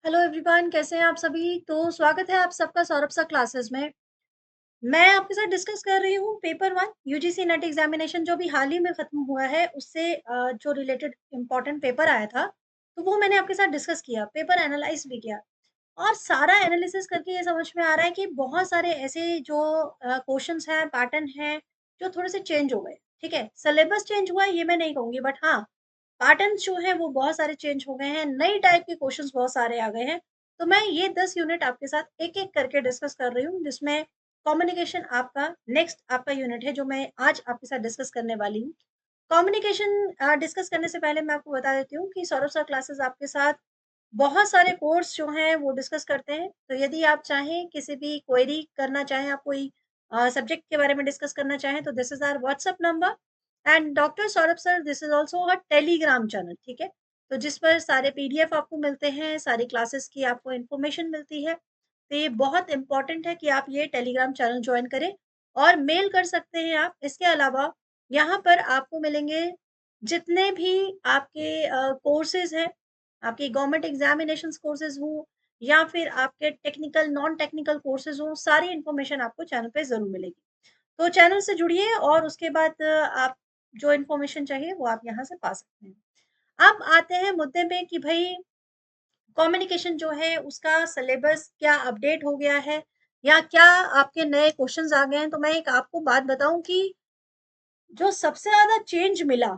Hello everyone, कैसे हैं आप सभी। तो स्वागत है आप सबका सौरभ सा क्लासेस में। मैं आपके साथ डिस्कस कर रही हूँ paper one UGC net examination जो भी हाल ही में खत्म हुआ है उससे जो रिलेटेड इम्पोर्टेंट पेपर आया था, तो वो मैंने आपके साथ डिस्कस किया, पेपर एनालाइज भी किया। और सारा एनालिसिस करके ये समझ में आ रहा है कि बहुत सारे ऐसे जो क्वेश्चंस हैं, पैटर्न हैं, जो थोड़े से चेंज हो गए। ठीक है, सिलेबस चेंज हुआ है ये मैं नहीं कहूंगी, बट हाँ, पैटर्न्स जो हैं वो बहुत सारे चेंज हो गए हैं, नई टाइप के क्वेश्चंस बहुत सारे आ गए हैं। तो मैं ये 10 यूनिट आपके साथ एक-एक करके डिस्कस कर रही हूँ, जिसमें कम्युनिकेशन आपका नेक्स्ट आपका यूनिट है, जो मैं आज आपके साथ डिस्कस करने वाली हूँ। कम्युनिकेशन डिस्कस करने से पहले मैं आपको बता देती हूँ कि सौरभ सर क्लासेस आपके साथ बहुत सारे कोर्स जो हैं वो डिस्कस करते हैं। तो यदि आप चाहें किसी भी क्वेरी करना चाहें, आप कोई सब्जेक्ट के बारे में डिस्कस करना चाहें, तो this is our WhatsApp number and doctor Saurabh sir this is also a Telegram channel. ठीक है, तो जिस पर सारे पीडीएफ आपको मिलते हैं, सारी क्लासेस की आपको इन्फॉर्मेशन मिलती है। तो ये बहुत इंपॉर्टेंट है कि आप ये टेलीग्राम चैनल ज्वाइन करें और मेल कर सकते हैं आप। इसके अलावा यहाँ पर आपको मिलेंगे जितने भी आपके कोर्सेज हैं, आपकी गवर्नमेंट एग्जामिनेशंस कोर्सेज हो या फिर आपके टेक्निकल नॉन टेक्निकल कोर्सेज हो, सारी इन्फॉर्मेशन आपको चैनल पे ज़रूर मिलेगी। तो चैनल से जुड़िए और उसके बाद आप जो इन्फॉर्मेशन चाहिए वो आप यहाँ से पा सकते हैं। अब आते हैं मुद्दे पे कि भई कम्युनिकेशन जो है उसका सिलेबस क्या अपडेट हो गया है या क्या आपके नए क्वेश्चंस आ गए हैं। तो मैं एक आपको बात बताऊँ कि जो सबसे ज़्यादा चेंज मिला,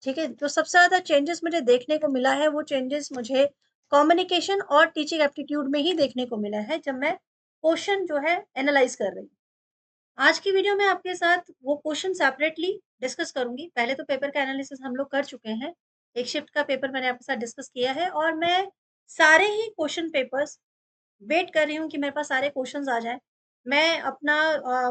ठीक है? जो सबसे ज़्यादा चेंजेस मुझे देखने को मिला है, वो चेंजेस मुझे कम्युनिकेशन और टीचिंग एप्टीट्यूड में ही देखने को मिला है, जब मैं क्वेश्चन जो है एनालाइज़ कर रही हूँ। आज की वीडियो में आपके साथ वो क्वेश्चन सेपरेटली डिस्कस करूँगी। पहले तो पेपर का एनालिसिस हम लोग कर चुके हैं। एक शिफ्ट का पेपर मैंने आपके साथ डिस्कस किया है और मैं सारे ही क्वेश्चन पेपर्स वेट कर रही हूँ कि मेरे पास सारे क्वेश्चंस आ जाएँ। मैं अपना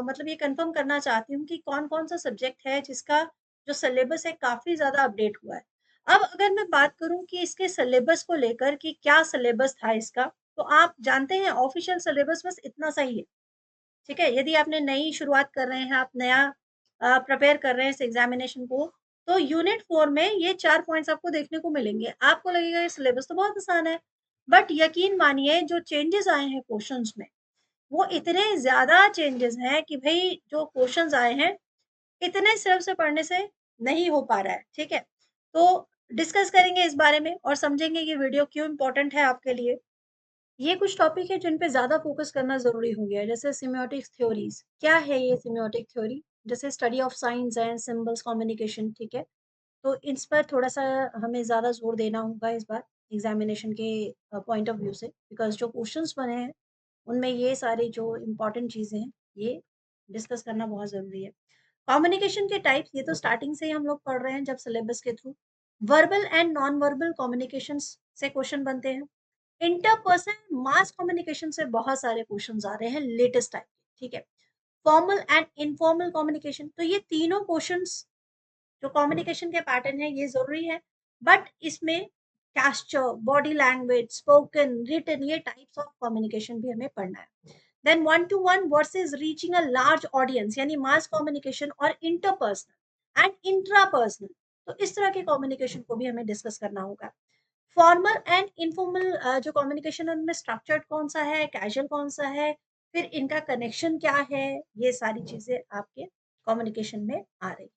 मतलब ये कन्फर्म करना चाहती हूँ कि कौन-कौन सा सब्जेक्ट है जिसका जो सिलेबस है काफ़ी ज़्यादा अपडेट हुआ है। अब अगर मैं बात करूँ कि इसके सिलेबस को लेकर कि क्या सिलेबस था इसका, तो आप जानते हैं ऑफ़िशियल सिलेबस बस इतना सा ही है। ठीक है? यदि आपने नई शुरुआत कर रहे हैं, आप नया प्रिपेयर कर रहे हैं इस एग्ज़ामिनेशन को, तो यूनिट 4 में ये 4 पॉइंट्स आपको देखने को मिलेंगे। आपको लगेगा ये सिलेबस तो बहुत आसान है, बट यकीन मानिए जो चेंजेज़ आए हैं क्वेश्चन्स में, वो इतने ज़्यादा चेंजेज़ हैं कि भई जो क्वेश्चन्स आए हैं, इतने सिर्फ से पढ़ने से नहीं हो पा रहा है। ठीक है? तो डिस्कस करेंगे इस बारे में और समझेंगे ये वीडियो क्यों इम्पोर्टेंट है आपके लिए। ये कुछ टॉपिक है जिन पे ज़्यादा फ़ोकस करना ज़रूरी हो गया है, जैसे सिम्योटिक्स थ्योरीज़। क्या है ये सिम्योटिक थ्योरी? जैसे study of science and symbols communication, ठीक है? तो इस पर थोड़ा-सा हमें ज़्यादा ज़ोर देना होगा इस बार एग्ज़ामिनेशन के पॉइंट ऑफ व्यू से, बिकॉज़ जो क्वेश्चन्स बने हैं, उनमें ये सारी जो इम्पोर्टेंट चीज़ें हैं, ये डिस्कस करना बहुत ज़रूरी है। कम्युनिकेशन के टाइप्स ये तो स्टार्टिंग से ही हम लोग पढ़ रहे हैं जब सिलेबस के through. Verbal and non verbal communications से क्वेश्चन बनते हैं। इंटरपर्सनल मास कम्युनिकेशन से बहुत सारे क्वेश्चंस आ रहे हैं लेटेस्ट टाइप के, ठीक है? फॉर्मल एंड इनफॉर्मल कम्युनिकेशन, तो ये तीनों क्वेश्चंस जो कम्युनिकेशन के पैटर्न है ये जरूरी है, बट इसमें gesture, body language, spoken, written, ये टाइप्स ऑफ कम्युनिकेशन भी हमें पढ़ना है। Then one to one versus reaching a large audience, यानी मास कम्युनिकेशन और इंटरपर्सनल एंड इंट्रापर्सनल, तो इस तरह के कम्युनिकेशन को भी हमें डिस्कस करना होगा। फॉर्मल एंड इनफॉर्मल जो कम्युनिकेशन है उनमें स्ट्रक्चर्ड कौन सा है, कैजुअल कौन सा है, फिर इनका कनेक्शन क्या है, ये सारी चीजें आपके कम्युनिकेशन में आ रही।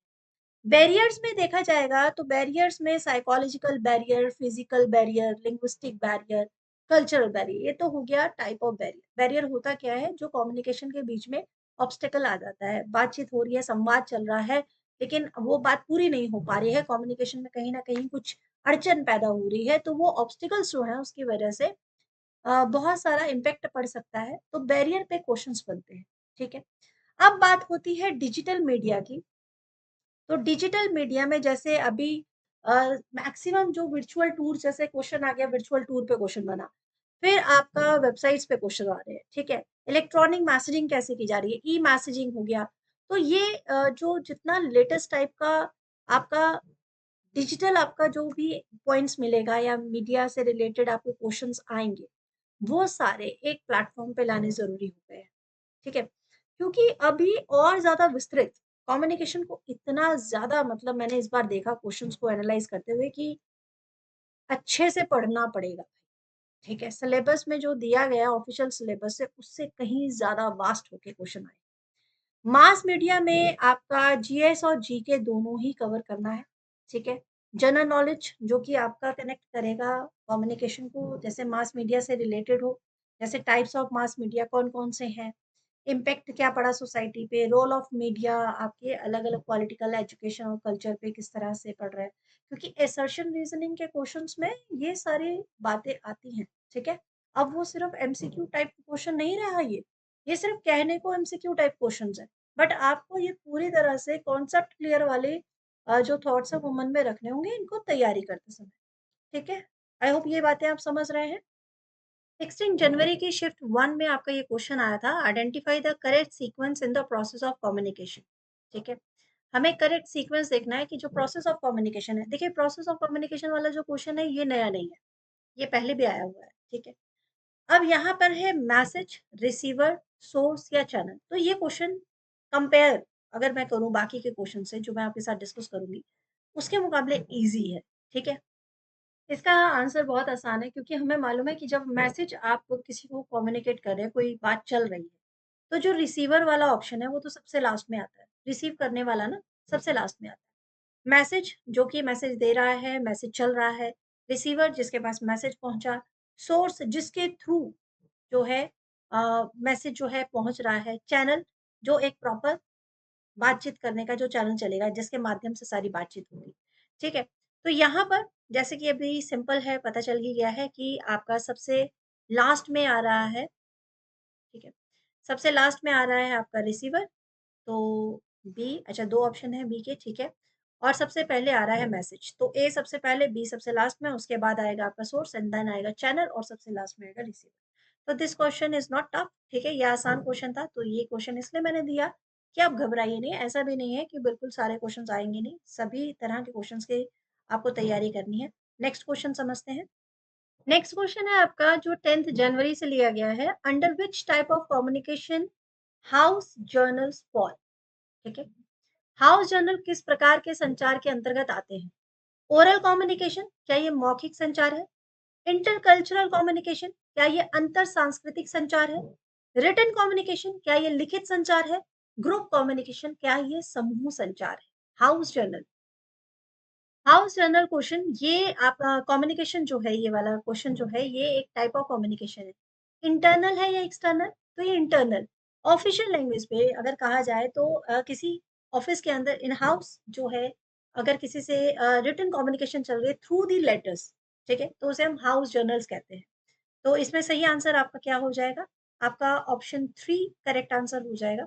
बैरियर्स में देखा जाएगा तो बैरियर्स में psychological barrier, physical barrier, linguistic barrier, cultural barrier, ये तो हो गया टाइप ऑफ बैरियर। बैरियर होता क्या है? जो कम्युनिकेशन के बीच में ऑब्स्टेकल आ जाता है, बातचीत हो रही है, संवाद चल रहा है, लेकिन वो बात पूरी नहीं हो पा रही है, कम्युनिकेशन में कहीं ना कहीं कुछ अड़चन पैदा हो रही है, तो वो ऑब्स्टिकल्स जो है उसकी वजह से बहुत सारा इम्पैक्ट पड़ सकता है, तो बैरियर पे क्वेश्चंस बनते हैं। ठीक है, अब बात होती है डिजिटल मीडिया की। तो डिजिटल मीडिया में जैसे अभी मैक्सिमम जो वर्चुअल टूर, जैसे क्वेश्चन आ गया वर्चुअल टूर पे क्वेश्चन बना, फिर आपका वेबसाइट्स पे क्वेश्चन आ रहे हैं, ठीक है? इलेक्ट्रॉनिक मैसेजिंग कैसे की जा रही है, ई मैसेजिंग हो गया। तो ये जो जितना लेटेस्ट टाइप का आपका डिजिटल आपका जो भी पॉइंट्स मिलेगा या मीडिया से रिलेटेड आपको क्वेश्चंस आएंगे, वो सारे एक प्लेटफॉर्म पे लाने जरूरी हो गए हैं। ठीक है, क्योंकि अभी और ज़्यादा विस्तृत कम्युनिकेशन को इतना ज़्यादा, मतलब मैंने इस बार देखा क्वेश्चंस को एनालाइज करते हुए कि अच्छे से पढ़ना पड़ेगा। ठीक है, सिलेबस में जो दिया गया ऑफिशियल सिलेबस से उससे कहीं ज़्यादा वास्ट होके क्वेश्चन आए। मास मीडिया में आपका जीएस और जीके दोनों ही कवर करना है, ठीक है? जनरल नॉलेज जो कि आपका कनेक्ट करेगा कम्युनिकेशन को, जैसे मास मीडिया से रिलेटेड हो, जैसे टाइप्स ऑफ मास मीडिया कौन-कौन से हैं, इम्पैक्ट क्या पड़ा सोसाइटी पे, रोल ऑफ मीडिया आपके अलग-अलग पॉलिटिकल, एजुकेशन और कल्चर पे किस तरह से पड़ रहा है। क्योंकि असर्शन रीजनिंग के क्वेश्चंस में ये सारी बातें आती हैं, ठीक है? अब वो सिर्फ एमसीक्यू टाइप क्वेश्चन नहीं रहा ये सिर्फ कहने को एमसीक्यू टाइप क्वेश्चंस है। बट आपको ये पूरी तरह से कॉन्सेप्ट क्लियर वाले जो थॉट्स है वो मन में रखने होंगे इनको तैयारी करते समय, ठीक है? आई होप ये बातें आप समझ रहे हैं। 16 जनवरी की शिफ्ट 1 में आपका ये क्वेश्चन आया था, identify the correct sequence in the process of communication, ठीक है? हमें करेक्ट सीक्वेंस देखना है कि जो प्रोसेस ऑफ कम्युनिकेशन है, देखिए प्रोसेस ऑफ कम्युनिकेशन वाला जो क्वेश्चन है ये नया नहीं है, ये पहले भी आया हुआ है, ठीक है? अब यहाँ पर है मैसेज, रिसीवर, सोर्स या चैनल। तो ये क्वेश्चन कंपेयर अगर मैं करूँ बाकी के क्वेश्चन से जो मैं आपके साथ डिस्कस करूँगी, उसके मुकाबले ईज़ी है, ठीक है? इसका आंसर बहुत आसान है क्योंकि हमें मालूम है कि जब मैसेज आप किसी को कम्युनिकेट कर रहे हैं, कोई बात चल रही है, तो जो रिसीवर वाला ऑप्शन है वो तो सबसे लास्ट में आता है। रिसीव करने वाला ना सबसे लास्ट में आता है। मैसेज जो कि मैसेज दे रहा है, मैसेज चल रहा है, रिसीवर जिसके पास मैसेज पहुँचा, सोर्स जिसके थ्रू जो है मैसेज जो है पहुँच रहा है, चैनल जो एक प्रॉपर बातचीत करने का जो चैनल चलेगा जिसके माध्यम से सारी बातचीत होगी, ठीक है? तो यहाँ पर जैसे कि अभी सिंपल है, पता चल ही गया है कि आपका सबसे लास्ट में आ रहा है, ठीक है? सबसे लास्ट में आ रहा है आपका रिसीवर, तो बी अच्छा 2 ऑप्शन है बी के, ठीक है? और सबसे पहले आ रहा है मैसेज, तो ए सबसे पहले, बी सबसे लास्ट में, उसके बाद आएगा आपका सोर्स एंड देन आएगा चैनल और सबसे लास्ट में आएगा रिसीवर। तो this question is not tough, ठीक है? ये आसान क्वेश्चन था, तो ये क्वेश्चन इसलिए मैंने दिया कि आप घबराइए नहीं, ऐसा भी नहीं है कि बिल्कुल सारे क्वेश्चंस आएँगे नहीं, सभी तरह के क्वेश्चंस की आपको तैयारी करनी है। नेक्स्ट क्वेश्चन समझते हैं। नेक्स्ट क्वेश्चन है आपका जो 10th जनवरी से लिया गया है, under which type of communication house journals fall, ठीक है? हाउस जर्नल किस प्रकार के संचार के अंतर्गत आते हैं? ओरल कम्युनिकेशन क्या ये मौखिक संचार है? इंटरकल्चरल कम्युनिकेशन क्या ये अंतर सांस्कृतिक संचार है? रिटन कम्युनिकेशन क्या ये लिखित संचार है? ग्रुप कम्युनिकेशन क्या ये समूह संचार है? House journal, house journal question ये आपका कम्युनिकेशन जो है, ये वाला क्वेश्चन जो है ये एक टाइप ऑफ कम्युनिकेशन है। इंटरनल है या एक्सटर्नल? तो ये इंटरनल। ऑफिशियल लैंग्वेज पे अगर कहा जाए तो किसी ऑफिस के अंदर इन हाउस जो है, अगर किसी से रिटन कम्युनिकेशन चल रही है थ्रू दी लेटर्स, ठीक है, तो उसे हम हाउस जर्नल्स कहते हैं। तो इसमें सही आंसर आपका क्या हो जाएगा? आपका ऑप्शन 3 करेक्ट आंसर हो जाएगा।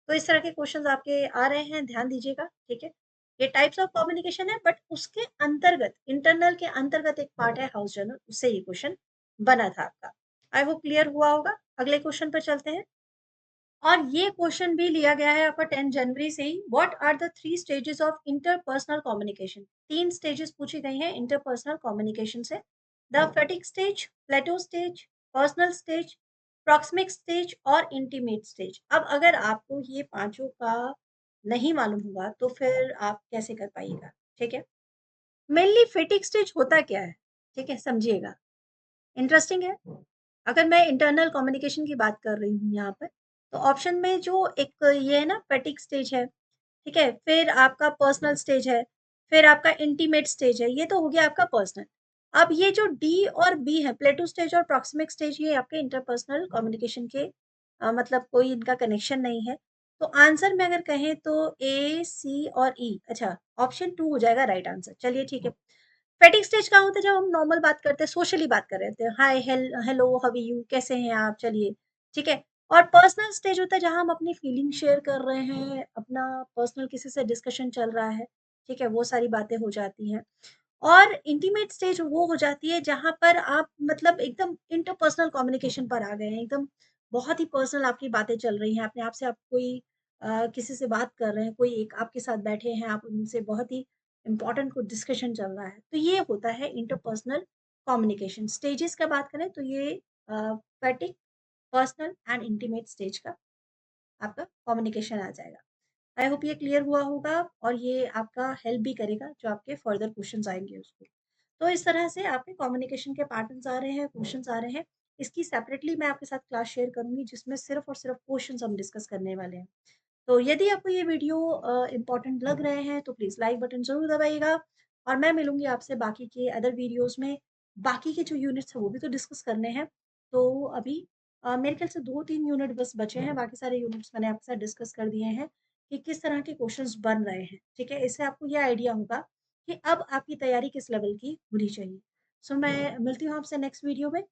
तो इस तरह के क्वेश्चंस आपके आ रहे हैं, ध्यान दीजिएगा, ठीक है? ये टाइप्स ऑफ कम्युनिकेशन है बट उसके अंतर्गत, इंटरनल के अंतर्गत एक पार्ट है हाउस जर्नल, उससे ये क्वेश्चन बना था आपका। आई होप क्लियर हुआ होगा। अगले क्वेश्चन पर चलते हैं। और ये क्वेश्चन भी लिया गया है आपका 10 जनवरी से ही। What are the 3 stages of interpersonal communication? 3 stages पूछी गई हैं इंटरपर्सनल कम्युनिकेशन से। The phatic stage, plateau stage, personal stage, proxemic stage और इंटीमेट स्टेज। अब अगर आपको ये पांचों का नहीं मालूम होगा तो फिर आप कैसे कर पाइएगा, ठीक है? मेनली फैटिग स्टेज होता क्या है, ठीक है, समझिएगा, इंटरेस्टिंग है। अगर मैं इंटरनल कम्युनिकेशन की बात कर रही हूँ यहाँ पर, तो ऑप्शन में जो एक ये है ना फैटिग स्टेज है, ठीक है? फिर आपका पर्सनल स्टेज है, फिर आपका इंटीमेट स्टेज है, ये तो हो गया आपका पर्सनल। अब ये जो डी और बी है, प्लेटो स्टेज और प्रॉक्सिमिक स्टेज, ये आपके इंटरपर्सनल कम्युनिकेशन के मतलब कोई इनका कनेक्शन नहीं है। तो आंसर में अगर कहें तो ए, सी और ई, अच्छा ऑप्शन 2 हो जाएगा राइट आंसर। चलिए ठीक है। फैटिग स्टेज कहाँ होता है? जब हम नॉर्मल बात करते हैं, सोशली बात कर रहे होते हैं, हाय, हेलो, हाउ आर यू, कैसे हैं आप, चलिए, ठीक है? और पर्सनल स्टेज होता है जहाँ हम अपनी फीलिंग शेयर कर रहे हैं, अपना पर्सनल किसी से डिस्कशन चल रहा है, ठीक है? वो सारी बातें हो जाती हैं। और इंटीमेट स्टेज वो हो जाती है जहाँ पर आप मतलब एकदम इंटरपर्सनल कम्युनिकेशन पर आ गए हैं, एकदम बहुत ही पर्सनल आपकी बातें चल रही हैं, अपने आप से आप कोई किसी से बात कर रहे हैं, कोई एक आपके साथ बैठे हैं, आप उनसे बहुत ही इम्पोर्टेंट कुछ डिस्कशन चल रहा है, तो ये होता है इंटरपर्सनल कम्युनिकेशन। स्टेजेस का बात करें तो ये fatigue, personal and intimate stage का आपका कम्युनिकेशन आ जाएगा। आई होप ये क्लियर हुआ होगा और ये आपका हेल्प भी करेगा जो आपके फर्दर क्वेश्चंस आएंगे उसको। तो इस तरह से आपके कम्युनिकेशन के पैटर्न्स आ रहे हैं, क्वेश्चन्स आ रहे हैं। इसकी सेपरेटली मैं आपके साथ क्लास शेयर करूँगी जिसमें सिर्फ़ और सिर्फ़ क्वेश्चन्स हम डिस्कस करने वाले हैं। तो यदि आपको ये वीडियो इम्पोर्टेंट लग रहे हैं तो प्लीज़ लाइक बटन ज़रूर दबाइएगा और मैं मिलूँगी आपसे बाकी के अदर वीडियोज़ में। बाकी के जो यूनिट्स हैं वो भी तो डिस्कस करने हैं। तो अभी मेरे ख़्याल से 2-3 यूनिट बस बचे हैं, बाकी सारे यूनिट्स मैंने आपके साथ डिस्कस कर दिए हैं कि किस तरह के क्वेश्चन्स बन रहे हैं, ठीक है? इससे आपको ये आइडिया होगा कि अब आपकी तैयारी किस लेवल की होनी चाहिए। सो मैं मिलती हूँ आपसे नेक्स्ट वीडियो में।